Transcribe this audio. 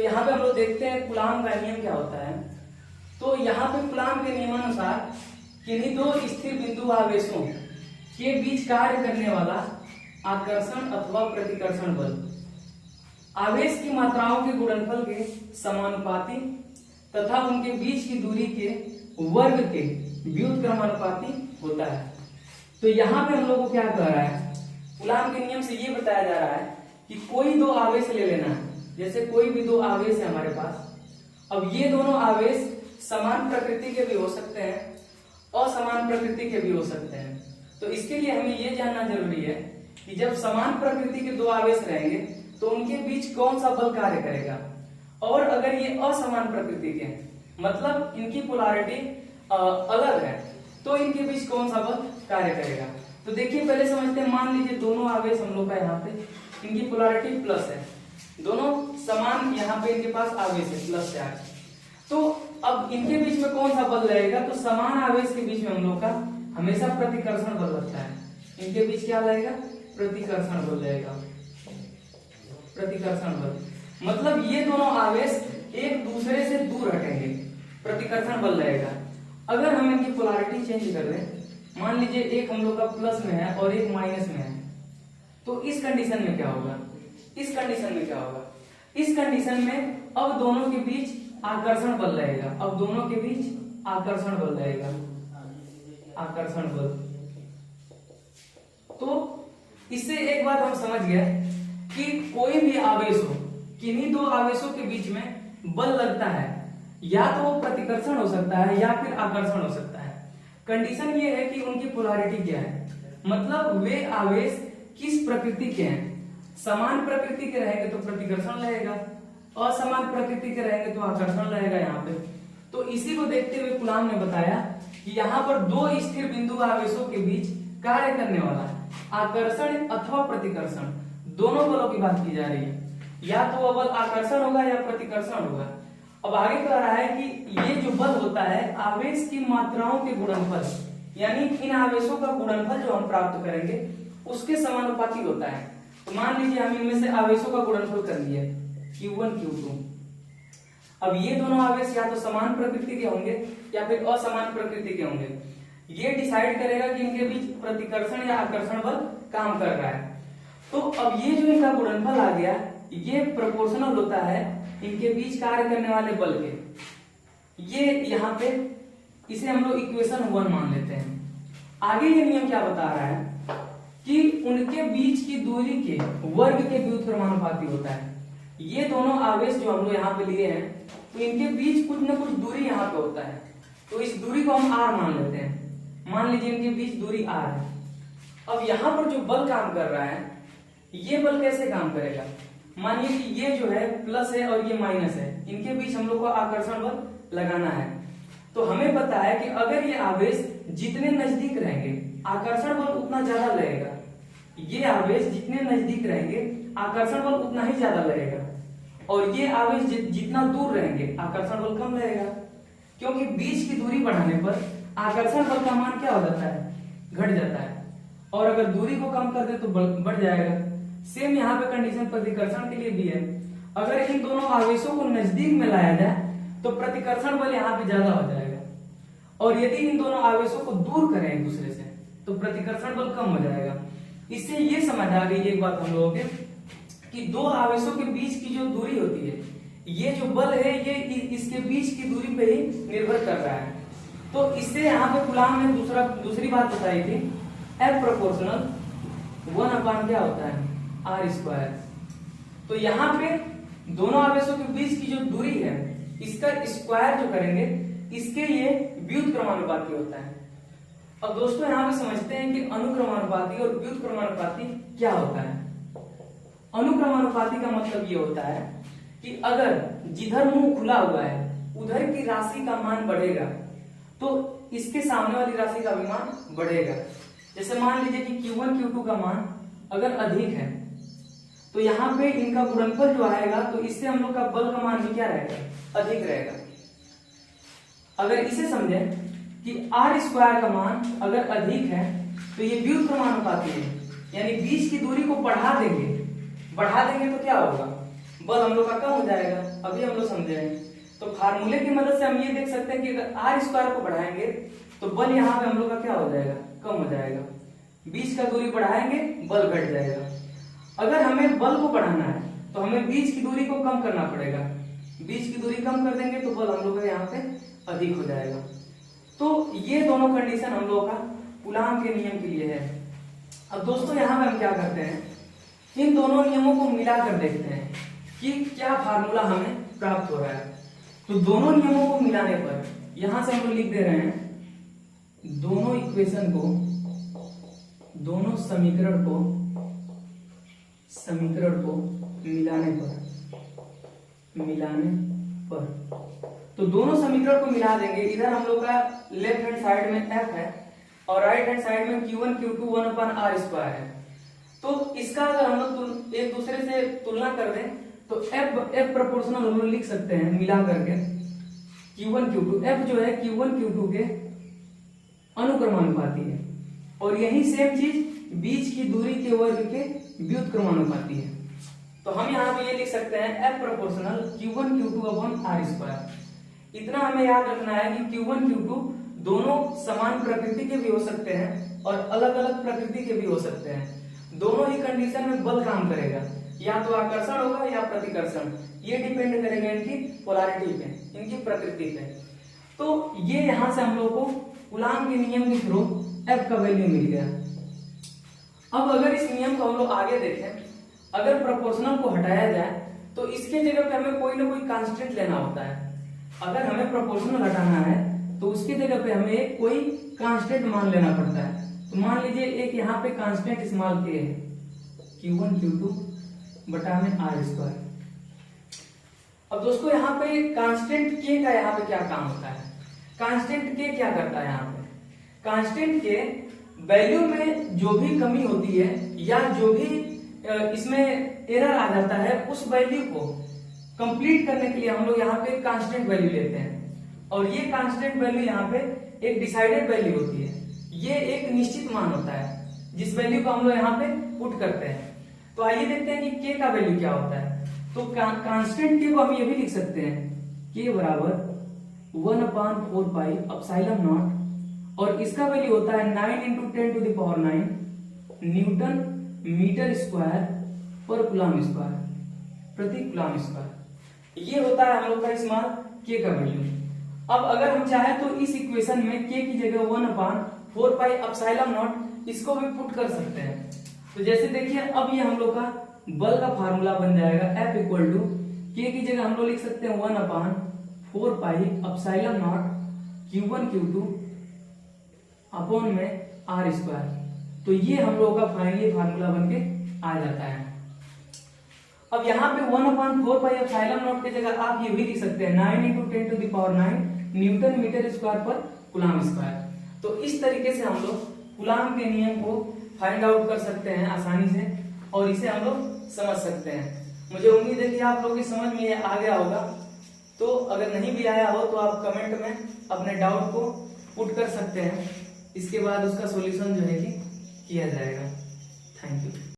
तो यहाँ पे हम लोग देखते हैं कूलाम का नियम क्या होता है। तो यहाँ पे कूलाम के नियमानुसार किन्हीं दो स्थिर बिंदु आवेशों के बीच कार्य करने वाला आकर्षण अथवा प्रतिकर्षण बल आवेश की मात्राओं के गुणनफल के समानुपाती तथा उनके बीच की दूरी के वर्ग के व्युत्क्रमानुपाती होता है। तो यहाँ पे हम लोग को क्या कह रहा है, कूलाम के नियम से ये बताया जा रहा है कि कोई दो आवेश ले लेना है। जैसे कोई भी दो आवेश है हमारे पास, अब ये दोनों आवेश समान प्रकृति के भी हो सकते हैं, असमान प्रकृति के भी हो सकते हैं। तो इसके लिए हमें ये जानना जरूरी है कि जब समान प्रकृति के दो आवेश रहेंगे तो उनके बीच कौन सा बल कार्य करेगा, और अगर ये असमान प्रकृति के हैं, मतलब इनकी पोलैरिटी अलग है, तो इनके बीच कौन सा बल कार्य करेगा। तो देखिए पहले समझते हैं, मान लीजिए दोनों आवेश हम लोग का यहाँ पे इनकी पोलैरिटी प्लस है, दोनों समान यहाँ पे इनके पास आवेश है प्लस चार्ज। तो अब इनके बीच में कौन सा बल लगेगा, तो समान आवेश के बीच में हम लोग का हमेशा प्रतिकर्षण बल लगता है। इनके बीच क्या लगेगा, प्रतिकर्षण बल लगेगा, प्रतिकर्षण बल। मतलब ये दोनों आवेश एक दूसरे से दूर हटेंगे, प्रतिकर्षण बल लगेगा। अगर हम इनकी पोलैरिटी चेंज कर दें, मान लीजिए एक हम लोग का प्लस में है और एक माइनस में है, तो इस कंडीशन में क्या होगा, इस कंडीशन में क्या होगा, इस कंडीशन में अब दोनों के बीच आकर्षण बल रहेगा, अब दोनों के बीच आकर्षण बल रहेगा, आकर्षण बल। तो इससे एक बात हम समझ गए कि कोई भी आवेश हो, किन्हीं दो आवेशों के बीच में बल लगता है, या तो वो प्रतिकर्षण हो सकता है या फिर आकर्षण हो सकता है। कंडीशन ये है कि उनकी पोलैरिटी क्या है, मतलब वे आवेश किस प्रकृति के हैं। समान प्रकृति के रहेंगे तो प्रतिकर्षण लगेगा, असमान प्रकृति के रहेंगे तो आकर्षण लगेगा यहाँ पे। तो इसी को देखते हुए कूलाम ने बताया कि यहाँ पर दो स्थिर बिंदु आवेशों के बीच कार्य करने वाला आकर्षण अथवा प्रतिकर्षण दोनों बलों की बात की जा रही है, या तो वह बल आकर्षण होगा या प्रतिकर्षण होगा। अब आगे कह रहा है कि ये जो बल होता है आवेश की मात्राओं के गुणनफल, यानी इन आवेशों का गुणनफल जो हम प्राप्त करेंगे उसके समानुपाती होता है। तो मान लीजिए हम इनमें से आवेशों का गुणनफल कर लिए Q1 Q2। अब ये दोनों आवेश या तो समान प्रकृति के होंगे या फिर असमान प्रकृति के होंगे। ये डिसाइड करेगा कि इनके बीच प्रतिकर्षण या आकर्षण बल काम कर रहा है। तो अब ये जो इनका गुणनफल आ गया, ये प्रोपोर्शनल होता है इनके बीच कार्य करने वाले बल के। ये यहाँ पे इसे हम लोग इक्वेशन 1 मान लेते हैं। आगे ये नियम क्या बता रहा है कि उनके बीच की दूरी के वर्ग के व्युत्क्रमानुपाती होता है। ये दोनों आवेश जो हम लोग यहाँ पे लिए हैं, तो इनके बीच कुछ न कुछ दूरी यहाँ पे होता है। तो इस दूरी को हम r मान लेते हैं। मान लीजिए इनके बीच दूरी r है। अब यहाँ पर जो बल काम कर रहा है, ये बल कैसे काम करेगा, मानिए कि ये जो है प्लस है और ये माइनस है, इनके बीच हम लोग को आकर्षण बल लगाना है। तो हमें पता है कि अगर ये आवेश जितने नजदीक रहेंगे आकर्षण बल उतना ज्यादा लगेगा, ये आवेश जितने नजदीक रहेंगे आकर्षण बल उतना ही ज्यादा लगेगा, और ये आवेश जितना दूर रहेंगे आकर्षण बल कम लगेगा, क्योंकि बीच की दूरी बढ़ाने पर आकर्षण बल का मान क्या हो जाता है, घट जाता है, और अगर दूरी को कम कर दे तो बल बढ़ जाएगा। सेम यहाँ पे कंडीशन प्रतिकर्षण के लिए भी है। अगर इन दोनों आवेशों को नजदीक में लाया जाए तो प्रतिकर्षण बल यहाँ पे ज्यादा हो जाएगा, और यदि इन दोनों आवेशों को दूर करें एक दूसरे से तो प्रतिकर्षण बल कम हो जाएगा। इससे ये समझ आ गई एक बात हम लोगों के कि दो आवेशों के बीच की जो दूरी होती है, ये जो बल है ये इसके बीच की दूरी पे ही निर्भर कर रहा है। तो इससे यहाँ पे कूलाम ने दूसरी बात बताई थी, F प्रोपोर्शनल 1 क्या होता है, r²। तो यहाँ पे दोनों आवेशों के बीच की जो दूरी है इसका स्क्वायर जो करेंगे इसके ये व्युत्क्रमानुपाती होता है। अब दोस्तों यहाँ पे समझते हैं कि अनुक्रमानुपाती और व्युत्क्रमानुपाती क्या होता है। अनुक्रमानुपाती का मतलब ये होता है कि अगर जिधर मुंह खुला हुआ है उधर की राशि का मान बढ़ेगा तो इसके सामने वाली राशि का भी मान बढ़ेगा। जैसे मान लीजिए कि Q1 Q2 का मान अगर अधिक है तो यहाँ पे इनका गुणनफल जो आएगा तो इससे हम लोग का बल का मान भी क्या रहेगा, अधिक रहेगा। अगर इसे समझे कि r² का मान अगर अधिक है तो ये व्युत्क्रमानुपाती है, यानी बीच की दूरी को बढ़ा देंगे तो क्या होगा, बल हम लोग का कम हो जाएगा, अभी हम लोग समझेंगे। तो फार्मूले की मदद से हम ये देख सकते हैं कि अगर आर स्क्वायर को बढ़ाएंगे तो बल यहाँ पे हम लोग का क्या हो जाएगा, कम हो जाएगा। बीच का दूरी बढ़ाएंगे बल घट जाएगा। अगर हमें बल को बढ़ाना है तो हमें बीच की दूरी को कम करना पड़ेगा। बीच की दूरी कम कर देंगे तो बल हम लोग का यहाँ पे अधिक हो जाएगा। तो ये दोनों कंडीशन हम लोग का कूलाम के नियम के लिए है। अब दोस्तों यहाँ पे हम क्या करते हैं, इन दोनों नियमों को मिलाकर देखते हैं कि क्या फार्मूला हमें प्राप्त हो रहा है। तो दोनों नियमों को मिलाने पर यहां से हम लोग लिख दे रहे हैं, दोनों इक्वेशन को, दोनों समीकरण को मिलाने पर तो दोनों समीकरण को मिला देंगे। इधर हम लोग का लेफ्ट हैंड साइड में f है और राइट हैंड साइड में q1 q2 1/r स्क्वायर है। तो इसका अगर हम लोग एक दूसरे से तुलना कर दें तो f प्रोपोर्शनल हम लोग लिख सकते हैं मिला करके q1 q2। f जो है q1 q2 के अनुक्रमानुपाती है और यही सेम चीज बीच की दूरी के वर्ग के व्युत्क्रमानुपाती है। तो हम यहाँ पे ये लिख सकते हैं f proportional q1 q2/r square. इतना हमें याद रखना है कि q1 q2 दोनों समान प्रकृति के भी हो सकते हैं और अलग अलग प्रकृति के भी हो सकते हैं। दोनों ही कंडीशन में बल काम करेगा, या तो आकर्षण होगा या प्रतिकर्षण। ये डिपेंड करेगा इनकी पोलैरिटी पे, इनकी प्रकृति पे। तो ये यहां से हम लोग को कूलाम के नियम के थ्रू f का वैल्यू मिल गया। अब अगर इस नियम को हम लोग आगे देखें, अगर प्रोपोर्शनल को हटाया जाए तो इसके जगह पे हमें कोई ना कोई कांस्टेंट लेना होता है। अगर हमें प्रोपोर्शनल हटाना है तो उसकी जगह पे हमें कोई कांस्टेंट मान लेना पड़ता है। तो मान लीजिए एक यहाँ पे कांस्टेंट इस्तेमाल किए हैं q1 q2 बटा में r स्क्वायर। अब दोस्तों यहाँ पे कांस्टेंट k का यहाँ पे क्या काम होता है, कांस्टेंट k क्या करता है, यहाँ पे कांस्टेंट के वैल्यू में जो भी कमी होती है या जो भी इसमें एरर आ जाता है उस वैल्यू को कंप्लीट करने के लिए हम लोग यहाँ पे कांस्टेंट वैल्यू लेते हैं। और ये कांस्टेंट वैल्यू यहाँ पे एक डिसाइडेड वैल्यू होती है, ये एक निश्चित मान होता है जिस वैल्यू को हम लोग यहाँ पे पुट करते हैं। तो आइए देखते हैं कि k का वैल्यू क्या होता है। तो कांस्टेंट k को हम ये भी लिख सकते हैं k बराबर 1/4 पाई एप्सिलॉन नॉट, और इसका वैल्यू होता है 9 × 10⁹ न्यूटन मीटर स्क्वायर पर कूलाम स्क्वायर, प्रति कूलाम स्क्वायर। ये होता है हम लोग का इस्तेमाल k का वैल्यू। अब अगर हम चाहें तो इस इक्वेशन में k की जगह 1/4 पाई एप्सिलॉन नॉट इसको भी पुट कर सकते हैं। तो जैसे देखिए अब ये हम लोग का बल का फार्मूला बन जाएगा F इक्वल टू k की जगह हम लोग लिख सकते हैं 1/4 pi epsilon not q1 q2 upon में r स्क्वायर। तो ये हम लोग का फाइनली फार्मूला बन के आ जाता है। अब यहाँ पे 1/4 पाई एप्सिलॉन नॉट की जगह आप ये भी लिख सकते हैं 9 × 10⁹ न्यूटन मीटर स्क्वायर पर कूलाम स्क्वायर। तो इस तरीके से हम लोग कूलाम के नियम को फाइंड आउट कर सकते हैं आसानी से और इसे हम लोग समझ सकते हैं। मुझे उम्मीद है कि आप लोगों की समझ में ये आ गया होगा। तो अगर नहीं भी आया हो तो आप कमेंट में अपने डाउट को पुट कर सकते हैं, इसके बाद उसका सॉल्यूशन जो है कि किया जाएगा। Thank you.